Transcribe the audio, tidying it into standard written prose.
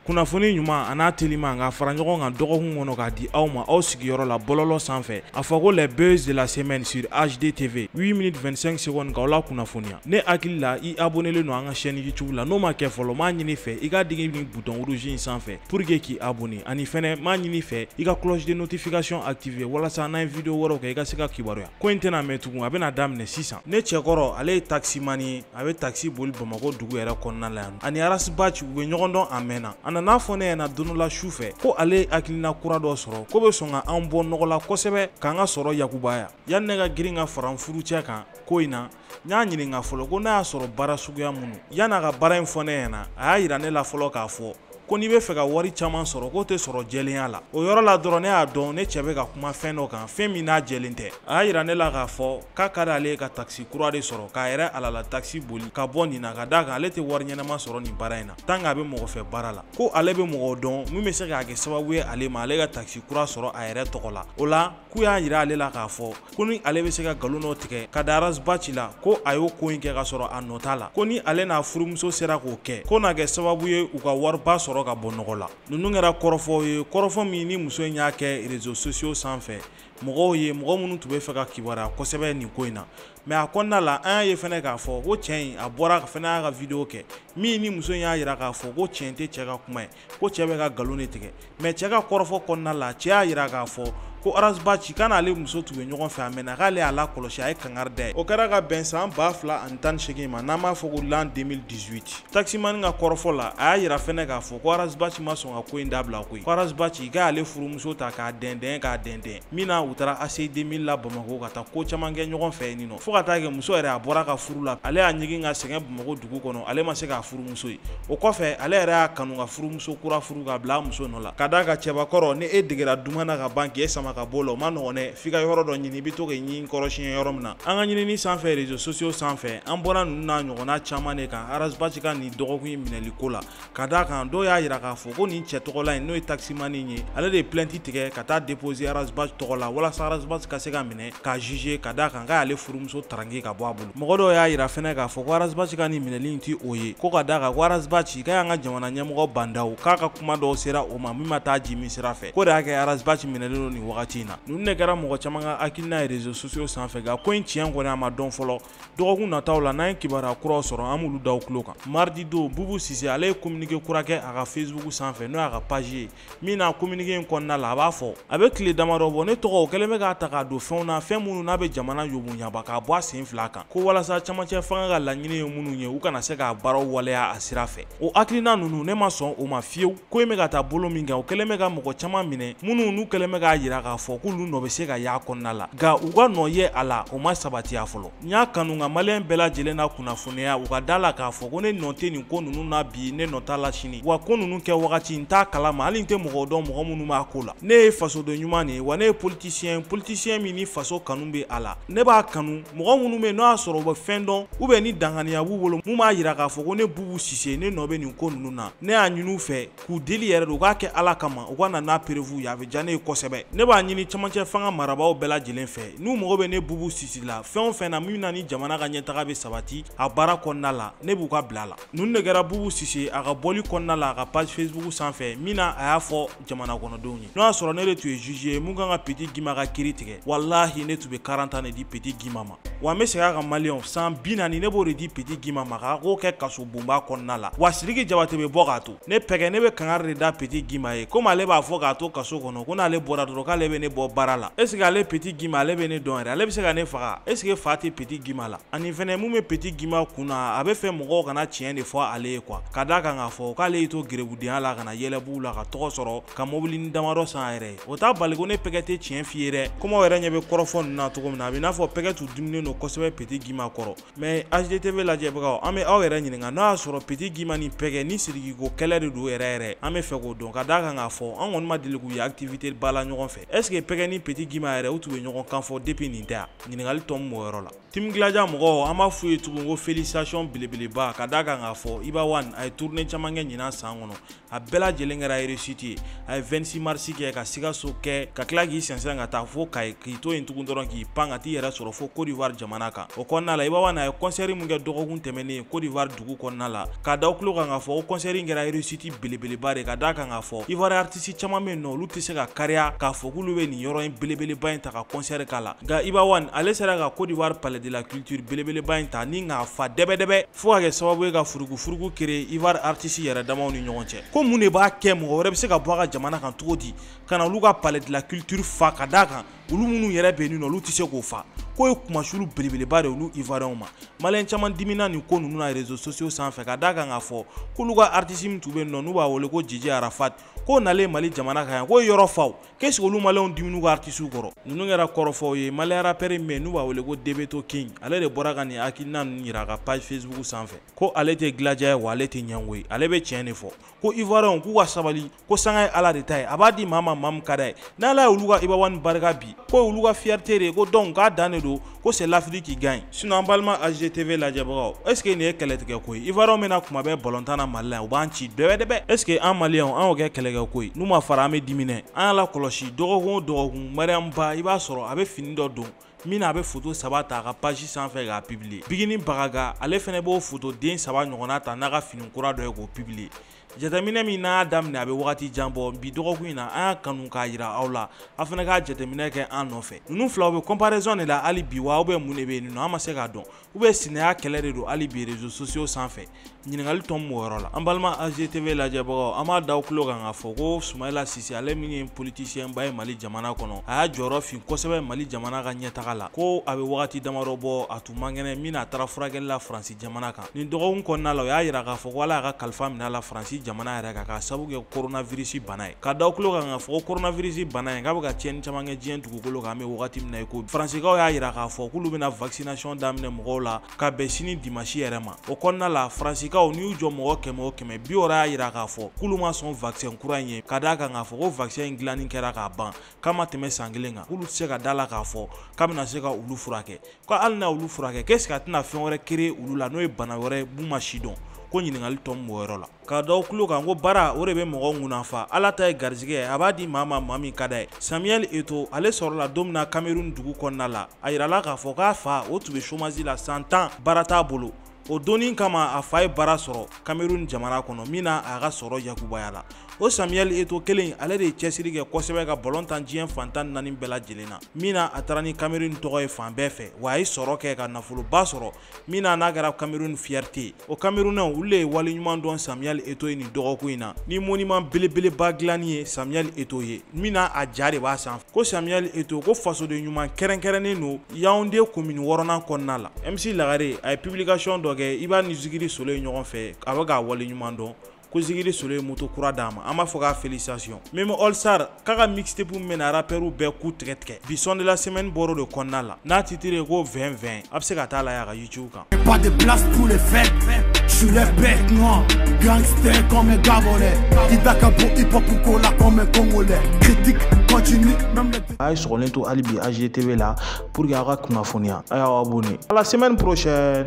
kunnafoni ɲuman a n'a telima nka fara ɲɔgɔn kan dɔgɔkun kɔnɔ k'a di aw ma aw sigiyɔrɔ la bɔlɔlɔ sanfɛ a fɔ ko les buzz de la semaine sur HDTV 8 minutes 25 secondes k'aw la kunnafoniya ne hakili la i abonnelen don an ka chaîne YouTube la n'o ma kɛ fɔlɔ m'a ɲini fɛ i ka digi ni bouton rouge in sanfɛ pour que k'i abonner ani fɛnɛ m'a ɲini fɛ i ka cloche de notification activer walasa n'an ye video wɛrɛw kɛ i ka se ka kibaruya ko in tɛna mɛn tugun a bɛna daminɛ sisan ne cɛkɔrɔ ale ye taximani ye a bɛ taxi boli Bamakɔ dugu yɛrɛ kɔnɔna la yan ani Arasbachi u bɛ ɲɔgɔn dɔn a mɛnna a nana fɔ ne ɲɛna don dɔ la su fɛ ko ale hakilina kura dɔ sɔrɔ ko bɛ sɔn ka an bɔ nɔgɔ la kosɛbɛ k'an ka sɔrɔ yakubaya yanni ne ka girin ka fara n furucɛ kan ko in na n y'a ɲininka fɔlɔ ko n'a y'a sɔrɔ baara suguya minnu yan'a ka baara in fɔ ne ɲɛna a y'a yira ne la fɔlɔ k'a fɔ ko n'i bɛ fɛ ka wari caman sɔrɔ k'o tɛ sɔrɔ jɛlenya la o yɔrɔ la dɔrɔn ne y'a dɔn ne cɛ bɛ ka kuma fɛn dɔ kan fɛn min n'a jɛlen tɛ a y'a yira ne la k'a fɔ k'a ka d'ale ye ka taxi kura de sɔrɔ k'a yɛrɛ alala taxi boli ka bɔ nin na ka d'a kan ale tɛ wari ɲɛnama sɔrɔ nin baara in na tant que a bɛ mɔgɔ fɛ baara la ko ale bɛ mɔgɔw dɔn min bɛ se k'a kɛ sababu ye ale ma ale ka taxi kura sɔrɔ a yɛrɛ tɔgɔ la o la k'u y'a yira ale la k'a fɔ ko ni ale bɛ se ka nkalon dɔ tigɛ ka da Arasbachi la ko a y'o ko in kɛ ka sɔrɔ a nɔ t'a la ko ni ale n'a furumuso sera k'o kɛ ko n'a kɛ sababu ye u ka wariba sɔrɔ ka bɔ nɔgɔ la ninnu kɛra kɔrɔfɔw ye kɔrɔfɔ min ni muso in y'a kɛ réseaux sociaux sanfɛ mɔgɔw ye mɔgɔ minnu tun bɛ fɛ ka kibaruya kosɛbɛ nin ko in na mais a kɔnɔna la an y'a ye fɛnɛ k'a fɔ ko cɛ in a bɔra fɛnɛ y'a ka video kɛ min ni muso in y'a yira k'a fɔ ko cɛn tɛ cɛ ka kuma ye ko cɛ bɛ ka nkalon de tigɛ mais cɛ ka kɔrɔfɔ kɔnɔna la cɛ y'a yira k'a fɔ ko Arasbachi k'ale muso tun bɛ ɲɔgɔn fɛ a mɛnna k'ale y'a lakɔlɔsi a ye kangari da ye o kɛra ka bɛn san 2018 ma n'an b'a fɔ ko l'an 2018 taximani ka kɔrɔfɔ la a y'a yira fɛnɛ k'a fɔ ko Arasbachi ma sɔn ka ko in dabila koyi ko Arasbachi k'ale furumuso ta k'a dɛndɛn min na u taara AC 2000 la Bamakɔ ka taa ko caman kɛ ɲɔgɔn fɛ yen nɔ fo ka taa kɛ muso yɛrɛ a bɔra ka furu la ale y'a ɲigin ka sɛgɛn Bamakɔ dugu kɔnɔ ale ma se k'a furumuso ye o kɔfɛ ale yɛrɛ y'a kanu ka furumuso kura furu ka bila a muso nɔ la ka d'a kan cɛbakɔrɔ ni e degera duman na ka ban k'e sama ka bɔ la o ma nɔgɔn dɛ f'i ka yɔrɔ dɔ ɲini i bɛ to k'i ɲin kɔrɔsiɲɛ yɔrɔ min na an ka ɲinini sanfɛ réseaux sociaux sanfɛ an bɔra ninnu n'a ɲɔgɔnna caman de kan Arasbachi ka nin dɔgɔkun in minɛli ko la ka d'a kan dɔw y'a yira k'a fɔ ko nin cɛ tɔgɔla in n'o ye taximani in ye ale de ye plainte tigɛ ka taa déposer Arasbachi tɔgɔ la walasa Arasbachi ka se ka minɛ k'a juger ka d'a kan k'ale furumuso tarange ka bɔ a bolo mɔgɔ dɔw y'a yira fɛnɛ k'a fɔ ko Arasbachi ka nin minɛli in ti o ye ko ka d'a kan ko Arasbachi k'a y'an ka jamana ɲɛmɔgɔ bandaw k'a ka kuma dɔw sera o ma min ma taa jimin sira fɛ ko de y'a kɛ Arasbachi minɛlen don nin wagati in na ninnu de kɛra mɔgɔ caman ka hakilina ye réseaux sociaux sanfɛ nka ko in tiɲɛ kɔni a ma dɔn fɔlɔ dɔgɔkun nataw la n'an ye kibaruya kuraw sɔrɔ an b'olu da u tulo kan mardi don Bubu Sise ale ye communiqué kura kɛ a ka Facebook sanfɛ n'o y'a ka page ye min na communiqué in kɔnɔna la a b'a fɔ a bɛ tile damadɔ bɔ ne tɔgɔ o kɛlen bɛ k'a ta k'a don fɛnw na fɛn minnu n'a bɛ jamana yoboɲaba k'a bɔ a sen fila kan ko walasa camancɛ fanga ka laɲini ye minnu ye u kana se k'a baaraw waleya a sira fɛ o hakilina ninnu ne ma sɔn o ma fiyewu ko in bɛ ka taa bolo min kan o kɛlen bɛ ka mɔgɔ caman minɛ minnu n'u kɛlen bɛ k'a yira k'a fɔ k'olu nɔ bɛ se ka y'a kɔnɔna la nka u ka nɔ ye a la o ma sabatiya fɔlɔ n y'a kanu nka maliyɛn bɛɛ lajɛlen na kunnafoniya u ka da la k'a fɔ ko ne nɔ tɛ nin ko ninnu na bi ne nɔ t'a la sini wa ko ninnu kɛ wagati n t'a kalama hali n tɛ mɔgɔ dɔn mɔgɔ minnu b'a ko la ne ye fasoden ɲuman de ye wa ne ye politicien min ni faso kanu bɛ a la ne b'a kanu mɔgɔ minnu bɛ yen n'o y'a sɔrɔ u bɛ fɛn dɔn ni danganiya b'u bolo mun b'a yira k'a fɔ ko ne Bubu Sise ne nɔ bɛ nin ko ninnu na ne y'a ɲini u fɛ k'u deli yɛrɛ de u k'a kɛ Ala kama u ka na n'a perevu ye a bɛ diya ne ye kosɛbɛ ne b'a ɲini camancɛ fanga marabaaw bɛɛ lajɛlen fɛ n'u mago bɛ ne Bubu Sise la fɛn o fɛn na min na ni jamana ka ɲɛtaga bɛ sabati a baara kɔnɔna la ne b'u ka bila la ninnu de kɛra Bubu Sise a ka bɔli kɔnɔna la a ka page Facebook sanfɛ min na a y'a fɔ jamana kɔnɔdenw ye n'o y'a sɔrɔ ne de tun ye juge ye mun kan ka Petit Guima ka kiiri tigɛ walahi ne tun bɛ 40 ans de di Petit Guima ma wa n bɛ segin a kan maliyɛnw san 40 ne b'o de di Petit Guima ma k'a k'o kɛ kaso bonba kɔnɔna la wa Sidiki Jabate bɛ bɔ k'a to ne pɛgɛ ne bɛ kangari de da Petit Guima ye komi ale b'a fɔ k'a to kaso kɔnɔ ko n'ale bɔra dɔrɔn k'ale bɛ ne bɔ baara la est ce que ale Petit Guima ale bɛ ne dɔn yɛrɛ ale bɛ se ka ne faga est ce que fa tɛ Petit Guima la ani fɛnɛ mun bɛ Petit Guima kunna a bɛ fɛ mɔgɔw kana tiɲɛ de fɔ ale ye quoi ka d'a kan k'a fɔ k'ale y'i to gerebudenya la ka na yɛlɛbugu la ka tɔgɔ sɔrɔ ka mobili damadɔ san a yɛrɛ ye o t'a bali ko ne pɛgɛ tɛ tiɲɛ f'i ye dɛ komi aw yɛrɛ ɲɛ bɛ kɔrɔfɔ ninnu na cogo min na a bɛ n'a fɔ pɛgɛ tun diminen don kosɛbɛ Petit Guima kɔrɔ mais HDTV lajɛbagaw an bɛ aw yɛrɛ ɲininka n'o y'a sɔrɔ Petit Guima ni pɛgɛ ni Sidiki ko kɛlɛ de don yɛrɛ an bɛ fɛ k'o dɔn ka d'a kan k'a fɔ an kɔni ma deli k'u ye activité ba la ɲɔgɔn fɛ est ce que pɛgɛ ni Petit Guima yɛrɛ u tun bɛ ɲɔgɔn kan fɔ depuis nin tɛ yan ɲininkali tɔ min b'o yɔrɔ la Tim Glaja mɔgɔ an b'a f'u ye tugun ko félicitations belebeleba ka d'a kan k'a fɔ Iba One a ye tournée caman kɛ ɲinan san kɔnɔ a bɛɛ lajɛlen kɛra réussite ye a ye 26 mars kɛ ka Sikaso kɛ ka tila k'i sɛnsɛn ka taa fo Kayi k'i to yen tugun dɔrɔn k'i pan ka t'i yɛrɛ sɔrɔ fo Côte d'Ivoire jamana kan o kɔnɔna la Iba One a ye concert mun kɛ dɔgɔkun tɛmɛnen Côte d'Ivoire dugu kɔnɔna la ka da tulo kan k'a fɔ ko concert in kɛra réussite belebeleba de ka d'a kan k'a fɔ Ivoire artiste caman bɛ yen nɔ olu tɛ se ka kariya k'a fɔ k'olu bɛ nin yɔrɔ in belebeleba in ta ka concert k'a la nka Iba One ale sera ka Côte d'Ivoire palais de la culture belebeleba in ta ni k'a fa dɛbɛdɛbɛ fo ka kɛ sababu ye ka furugu créer Ivoire artiste yɛrɛ damaw ni ɲɔgɔn cɛ ko mun de b'a kɛ mɔgɔ wɛrɛ bɛ se ka bɔ a ka jamana kan cogo di ka na olu ka palais de la culture fa ka d'a kan olu minnu yɛrɛ bɛ yen nɔ olu tɛ se k'o fa ko ye kumasulu belebeleba de olu Ivoiriens ma maliyɛn caman dimina nin ko ninnu na réseaux sociaux sanfɛ ka d'a kan k'a fɔ k'olu ka artiste min tun bɛ yen nɔ n'u b'a wele ko Djidji Arafat ko nalen Mali jamana kan yan ko yɔrɔ faw qu'est-ce que olu maliyɛnw diminu ka artistes kɔrɔ ninnu kɛra kɔrɔfɔw ye maliyɛn rappeur min bɛ yen n'u b'a wele ko Debeto King ale de bɔra ka nin hakilina ninnu yira a ka page Facebook sanfɛ ko ale tɛ Glaja ye wa ale tɛ ɲɛngo ye ale bɛ tiɲɛ de fɔ ko Ivoiriens k'u ka sabali ko sanga ye Ala de ta ye a b'a di maa ma maa min ka d'a ye n'Ala ye olu ka Iba One barika bi ko olu ka fierté de ko donc k'a dan de don ko c'est l'Afrique qui gagne sinon an balima HDTV lajɛbagaw est ce que nin ye kɛlɛtigɛ ko ye Ivoiriens bɛna kuma bɛɛ ballontan na Mali la u b'an ci dɛbɛdɛbɛ est ce que an maliyɛnw an y'o kɛ kɛlɛkɛ ko ye n'u ma fara an bɛ diminɛ an y'a la kɔlɔsi dɔgɔkun o dɔgɔkun Mariam Ba i b'a sɔrɔ a bɛ fini dɔ don min a bɛ photo 3 ta a ka page sanfɛ k'a publier Bigini Bagaga ale fɛnɛ b'o photo den 3 ɲɔgɔnna ta n'a ka fini kura dɔ ye k'o publier jateminɛ min n'a y'a daminɛ a bɛ wagati jan bɔ bi dɔgɔkun in na an y'a kanu k'a yira aw la a fana k'a jateminɛ kɛ an nɔfɛ ninnu filaw bɛ comparaison de la hali bi wa ou bien mun de bɛ yen nɔ an ma se k'a dɔn ou bien sinaya kɛlɛ de don hali bi réseaux sociaux sanfɛ ɲininkali tɔ min b'o yɔrɔ la an balima HDTV lajɛbagaw an b'a da aw tulo kan k'a fɔ ko Soumaïla Cissé ale min ye politicien ba ye Mali jamana kɔnɔ a y'a jɔyɔrɔ fin kosɛbɛ Mali jamana ka ɲɛtaga la ko a bɛ wagati damadɔ bɔ a tun man kɛnɛ min a taara furakɛli la Faransi jamana kan nin dɔgɔkun kɔnɔna la o y'a yira k'a fɔ ko Ala y'a ka kalifa minɛ a la Faransi jamana yɛrɛ kan k'a sababu kɛ coronavirus bana ye ka da tulo kan k'a fɔ ko coronavirus bana in k'a bɛ ka tiɲɛni caman kɛ diɲɛ dugukolo kan an bɛ wagati min na i ko Faransikaw y'a yira k'a fɔ k'olu bɛna vaccination daminɛ mɔgɔw la ka bɛn sini dimanche yɛrɛ ma o kɔnɔna la Faransikaw n'i y'u jɔ mɔgɔ 100 o 100 bi wɔɔrɔ y'a yira k'a fɔ k'olu ma sɔn vaccin kura in ye ka d'a kan k'a fɔ ko vaccin in dilanni kɛra k'a ban k'a ma tɛmɛ san 1 kan k'olu tɛ se ka d'a la k'a fɔ k'a bɛna se ka olu furakɛ ko hali n'a olu furakɛ qu'est-ce que a tɛna fɛn wɛrɛ créer olu la n'o ye bana wɛrɛ ye mun ma si dɔn ko ɲininkali tɔ min b'o yɔrɔ la ka da tulo kan ko baara o de bɛ mɔgɔw ŋunafa Ala ta ye garizigɛ a b'a di maa ma maa min ka d'a ye Samuel Eto'o ale sɔrɔla don min na Cameroun dugu kɔnɔna la a yirala k'a fɔ k'a fa o tun bɛ chômage la san 10 baara t'a bolo o donni kama a fa ye baara sɔrɔ Cameroun jamana kɔnɔ min na a ka sɔrɔ yakubaya la o Samuel Eto'o kelen ale de ye cɛsiri kɛ kosɛbɛ ka ballon tan diɲɛ fan 14 bɛɛ lajɛlen na min na a taara ni Cameroun tɔgɔ ye fan bɛɛ fɛ wa a ye sɔrɔ kɛ ka nafoloba sɔrɔ min na n'a kɛra Cameroun fierté o Camerounais olu de ye waleɲuman dɔn Samuel Eto'o ye nin dɔgɔkun in na ni monument belebeleba dilanni ye Samuel Eto'o ye min na a ja de b'a sanfɛ ko Samuel Eto'o ko fasoden ɲuman kɛrɛnkɛrɛnnen don Yaoundé commune 6nan kɔnɔna la MC Lagare a ye publication dɔ kɛ i b'a ni Zigiri Solo ye ɲɔgɔn fɛ a bɛ k'a waleɲuman dɔn ko Zigiri Solo ye moto kura d'a ma an b'a fɔ k'a félicitations Memo Allstar k'a ka mixtape min bɛ na rappeurs bɛɛ ku tigɛ bi son de la semaine bɔr'o de kɔnɔna la n'a titre ye ko 2020 a bɛ se ka taa lajɛ a ka YouTube kan. Pas de place pour les fêtes, je suis les bêtes noires, gangster comme un Gabonais, Idaka pour hip-hop ou cola comme un Congolais, critique continue même les... A ye sɔgɔlen to hali bi HDTV la pour que aw ka kunnafoniya a y'aw abonné. À la semaine prochaine.